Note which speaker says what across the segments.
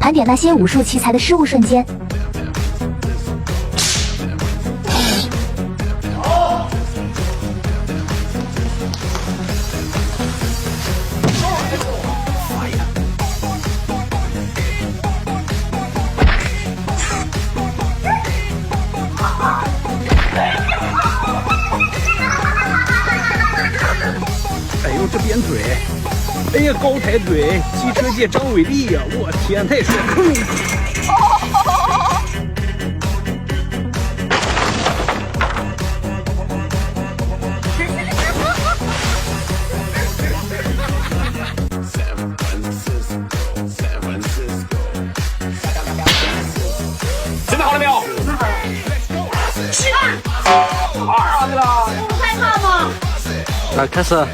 Speaker 1: 盘点那些武术奇才的失误瞬间。
Speaker 2: 哎呦，这鞭腿！哎呀，高抬腿，机车界张伟丽呀！我天，太帅了！准备好了没有？准备好了。2了。
Speaker 3: 不害怕吗？
Speaker 4: 来，开始。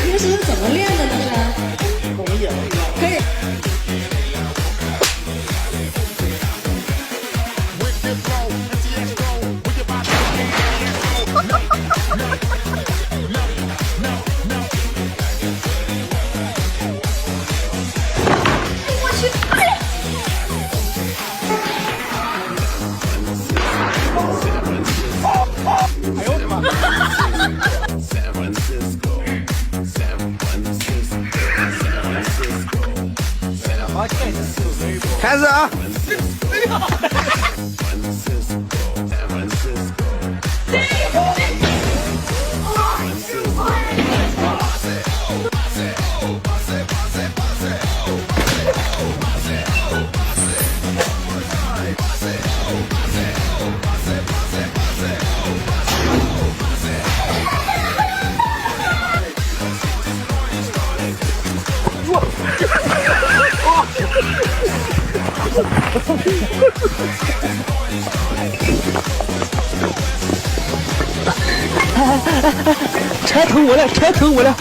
Speaker 3: 平时怎么练的呢？是？可以。我去！
Speaker 2: 哎呦我的妈！开始啊！
Speaker 4: 拆疼我了，拆疼我了！